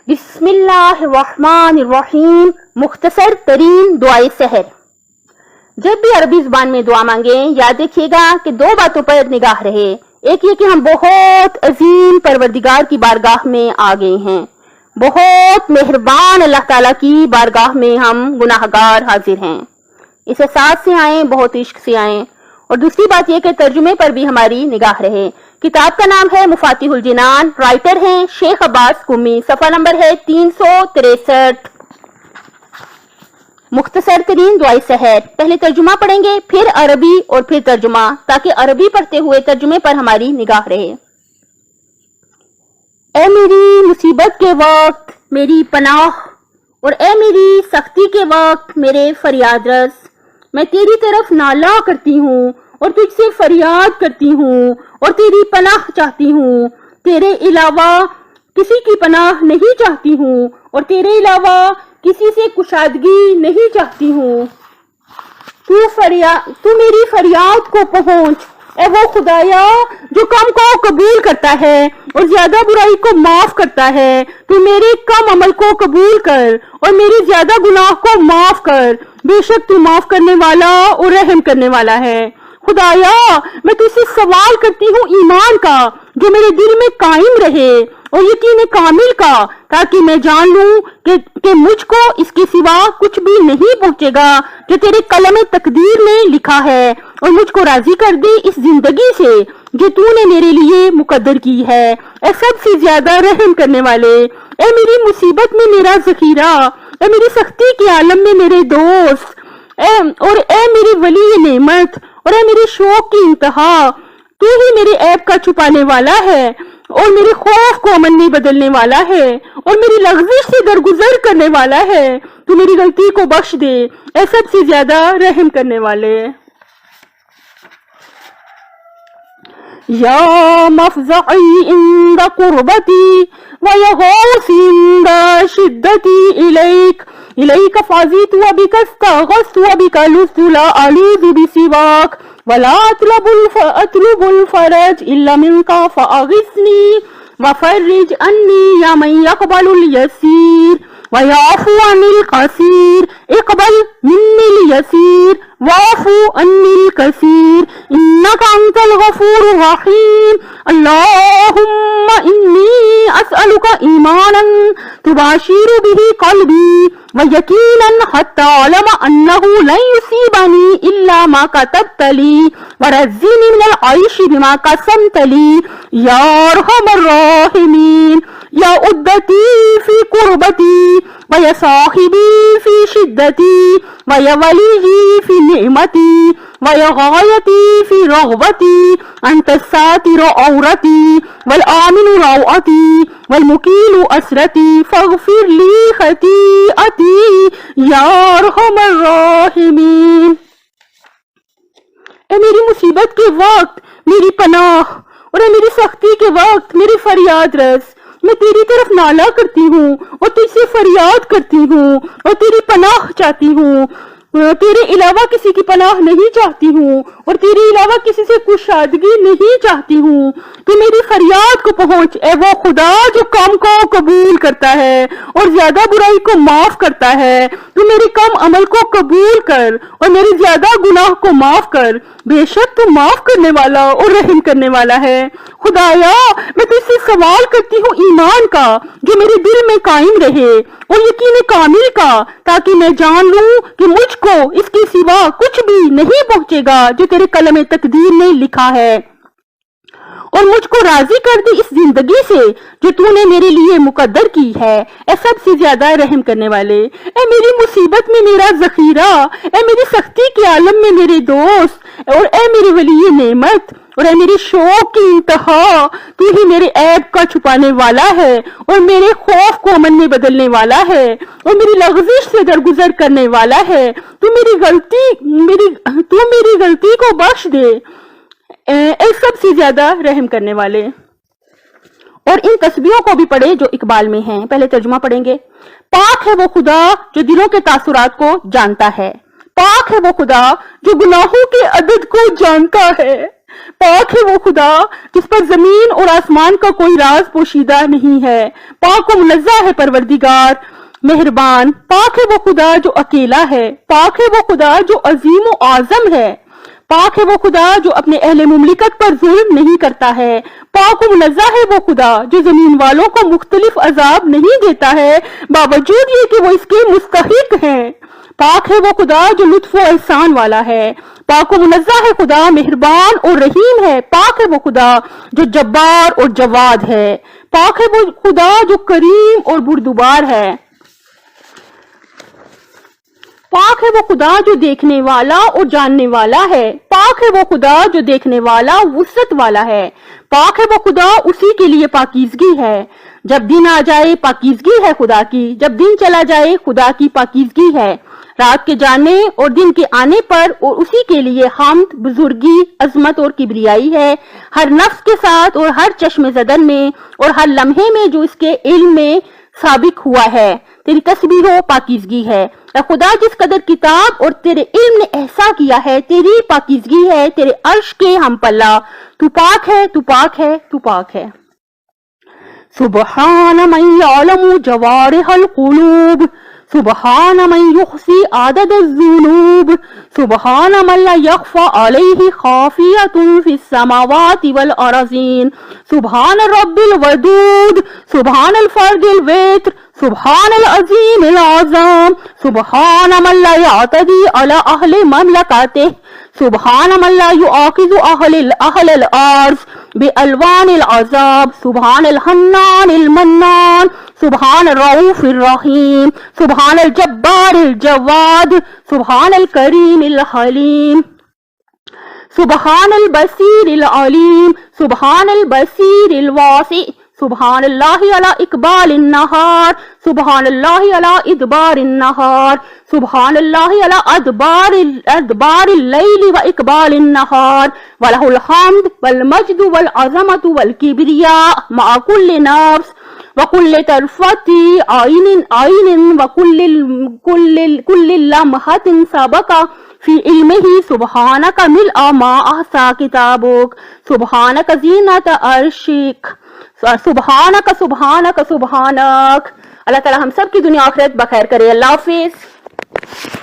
بسم اللہ الرحمن الرحیم. مختصر ترین دعائے سحر. جب بھی عربی زبان میں دعا مانگیں یاد رکھیے گا کہ دو باتوں پر نگاہ رہے. ایک یہ کہ ہم بہت عظیم پروردگار کی بارگاہ میں آ گئے ہیں، بہت مہربان اللہ تعالیٰ کی بارگاہ میں ہم گناہگار حاضر ہیں. اس احساس سے آئیں، بہت عشق سے آئیں. اور دوسری بات یہ کہ ترجمے پر بھی ہماری نگاہ رہے. کتاب کا نام ہے مفاتیح الجنان، رائٹر ہیں شیخ عباس قمی، صفحہ نمبر ہے 363. مختصر ترین دعائے سحر. پہلے ترجمہ پڑھیں گے، پھر عربی اور پھر ترجمہ، تاکہ عربی پڑھتے ہوئے ترجمے پر ہماری نگاہ رہے. اے میری مصیبت کے وقت میری پناہ، اور اے میری سختی کے وقت میرے فریاد رس. میں تیری طرف نالہ کرتی ہوں اور تجھ سے فریاد کرتی ہوں اور تیری پناہ چاہتی ہوں. تیرے علاوہ کسی کی پناہ نہیں چاہتی ہوں اور تیرے علاوہ کسی سے کشادگی نہیں چاہتی ہوں. تو میری فریاد کو پہنچ، اے وہ خدایا جو کم کو قبول کرتا ہے اور زیادہ برائی کو معاف کرتا ہے. تو میرے کم عمل کو قبول کر اور میری زیادہ گناہ کو معاف کر. بے شک تو معاف کرنے والا اور رحم کرنے والا ہے. خدایا میں تجھ سے سوال کرتی ہوں ایمان کا جو میرے دل میں قائم رہے اور یقین کامل کا، تاکہ میں جان لوں کہ مجھ کو اس کے سوا کچھ بھی نہیں پہنچے گا جو تیرے قلم تقدیر میں لکھا ہے، اور مجھ کو راضی کر دے اس زندگی سے جو تو نے میرے لیے مقدر کی ہے. اے سب سے زیادہ رحم کرنے والے، اے میری مصیبت میں میرا ذخیرہ، اے میری سختی کے عالم میں میرے دوست، اور اے میری ولی نعمت، اور اے میرے شوق کی انتہا. تو ہی میرے عیب کا چھپانے والا ہے اور میرے خوف کو امن میں بدلنے والا ہے اور میری لغزش سے درگزر کرنے والا ہے. تو میری غلطی کو بخش دے، اے سب سے زیادہ رحم کرنے والے. یا مفزعی عند قربتی ویا غوثی عند شدتی الیک فازیت وبک استغثت وبک لست لا اعوذ بسواک ولا اطلب الفرج الا منك فاغثني وفرج عني يا من يقبل اليسير ويعفو عن القصير اقبل مني اليسير واعفو عني الكثير انك انت الغفور الرحيم. اللهم اني اسالك ايمانا تباشر به قلبي ويقينا حتى اعلم انه لن يصيبني الا ما كتبت لي ورزقني من العيش بما قسمت لي يا ارحم الراحمين. یا عدتی فی قربتی ویا صاحبی فی شدتی ویا ولیجی فی نعمتی ویا غایتی فی رغبتی انت الساتر عورتی والآمن روعتی والمکیل اسرتی فاغفر لی خطیئتی یا ارحم الراحمین. اے میری مصیبت کے وقت میری پناہ، اور اے میری سختی کے وقت میری فریاد رس. میں تیری طرف نالہ کرتی ہوں اور تجھ سے فریاد کرتی ہوں اور تیری پناہ چاہتی ہوں. تیرے علاوہ کسی کی پناہ نہیں چاہتی ہوں اور تیرے علاوہ کسی سے کشادگی نہیں چاہتی ہوں. تو میری فریاد کو پہنچ، اے وہ خدا جو کم کو قبول کرتا ہے اور زیادہ برائی کو معاف کرتا ہے. تو میرے کم عمل کو قبول کر اور میرے زیادہ گناہ کو معاف کر. بے شک تو معاف کرنے والا اور رحم کرنے والا ہے. خدایا میں تجھ سے سوال کرتی ہوں ایمان کا جو میرے دل میں قائم رہے اور یقین کامل کا، تاکہ میں جان لوں کہ مجھ کو اس کے سوا کچھ بھی نہیں پہنچے گا جو تیرے قلم تقدیر میں لکھا ہے، اور مجھ کو راضی کر دے اس زندگی سے جو تو نے میرے لیے مقدر کی ہے. اے سب سے زیادہ رحم کرنے والے، اے میری مصیبت میں میرا ذخیرہ، اے میری سختی کے عالم میں میرے دوست، اور اے میری ولی نعمت، اور اے میری شوق کی انتہا. تو ہی میرے عیب کا چھپانے والا ہے اور میرے خوف کو امن میں بدلنے والا ہے اور میری لغزش سے درگزر کرنے والا ہے. تو میری غلطی کو بخش دے، اے سب سے زیادہ رحم کرنے والے. اور ان تسبیحوں کو بھی پڑھے جو اقبال میں ہیں. پہلے ترجمہ پڑھیں گے. پاک ہے وہ خدا جو دلوں کے تاثرات کو جانتا ہے، پاک ہے وہ خدا جو گناہوں کے عدد کو جانتا ہے. پاک ہے وہ خدا جس پر زمین اور آسمان کا کوئی راز پوشیدہ نہیں ہے. پاک و منزہ ہے پروردگار مہربان. پاک ہے وہ خدا جو اکیلا ہے. پاک ہے وہ خدا جو عظیم و اعظم ہے. پاک ہے وہ خدا جو اپنے اہل مملکت پر ظلم نہیں کرتا ہے. پاک و منزہ ہے وہ خدا جو زمین والوں کو مختلف عذاب نہیں دیتا ہے باوجود یہ کہ وہ اس کے مستحق ہیں. پاک ہے وہ خدا جو لطف و احسان والا ہے. پاک و منزہ ہے خدا مہربان اور رحیم ہے. پاک ہے وہ خدا جو جبار اور جواد ہے. پاک ہے وہ خدا جو کریم اور بردبار ہے. پاک ہے وہ خدا جو دیکھنے والا اور جاننے والا ہے. پاک ہے وہ خدا جو دیکھنے والا وسعت والا ہے. پاک ہے وہ خدا اسی کے لیے پاکیزگی ہے. جب دن آ جائے پاکیزگی ہے خدا کی. جب دن چلا جائے خدا کی پاکیزگی ہے. رات کے جانے اور دن کے آنے پر اور اسی کے لیے حمد بزرگی عظمت اور کبریائی ہے. ہر نفس کے ساتھ اور ہر چشم زدن میں اور ہر لمحے میں جو اس کے علم میں سابق ہوا ہے. تیری تسبیح و پاکیزگی ہے اے خدا جس قدر کتاب اور تیرے علم نے احسا کیا ہے. تیری پاکیزگی ہے تیرے عرش کے ہم پلہ. تو پاک ہے تو پاک ہے تو پاک ہے. سبحان من یعلم جوارح القلوب. سبحان من یحصی عدد الذنوب. سبحان من لا یخفى علیہ خافیۃ فی السماوات والارضین. سبحان رب الودود. سبحان الفرد الوتر. سبحان العظیم العظام. سبحان من لا یعتدی علی اہل مملکتہ. سبحان من لا یؤاخذ اہل الارض بالوان العذاب. سبحان الحنان المنان. سبحان الرؤوف الرحیم. سبحان الجبار الجواد. سبحان الکریم الحلیم. سبحان البصیر العلیم. سبحان البصیر الواسع. سبحان اللہ علی اقبال النہار. سبحان اللہ علی ادبار النہار. سبحان اللہ علی ادبار اللیل و اقبال النہار. وَلَهُ الحمد والمجد والعظمت والکبریاء مع کل نفس وَكُلِّ طَرْفَةِ عَيْنٍ وَكُلِّ لَمْحَةٍ سَبَقَ فِي عِلْمِهِ. سُبْحَانَكَ مِلْءَ مَا أَحْصَىٰ كِتَابُكَ. سُبْحَانَكَ زِینَةَ عَرْشِكَ. سبحانک. اللہ تعالی ہم سب کی دنیا آخرت بخیر کرے. اللہ حافظ.